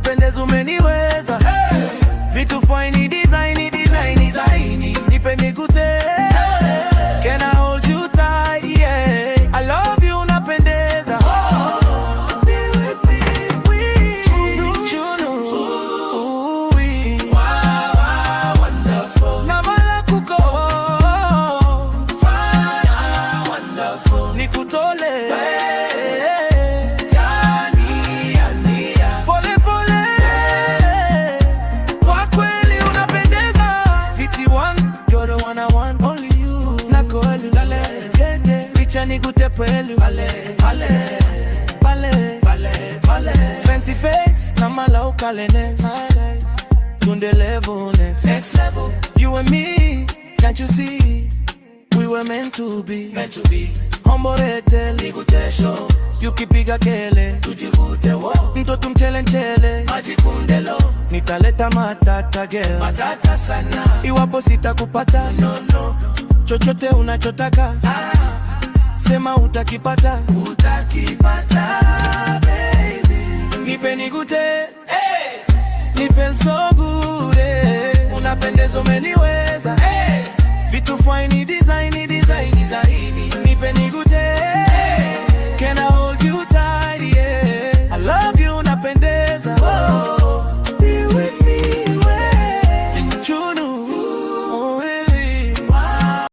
unapendeza umeniweza. Vitu fine design, nipe nigute. Can I hold you tight? Yeah, I love you, unapendeza. Be with me, chunu. Wow, wonderful. Namala kuko. Fine, wonderful. Nikutole. Pole pole. Kwa kweli unapendeza. VT1, you're the one I want, only you. Nakoelu, lale, gege. Picha nigute pelu. Pale. Fancy face, namala ukalenes. Tunde levelness. Next level. You and me, can't you see? We were meant to be. Homborete, ligutesho. Yukipiga kele, tujivute wo. Mtoto mchele, majikundelo. Nitaleta matata girl, matata sana. Iwapo sitakupata, no. Chochote unachotaka, sema utakipata, baby. Nipe nigute, hey. Ni feel so good, hey. Unapendeza umeniweza, hey. Vitu fine design, nipe nigute.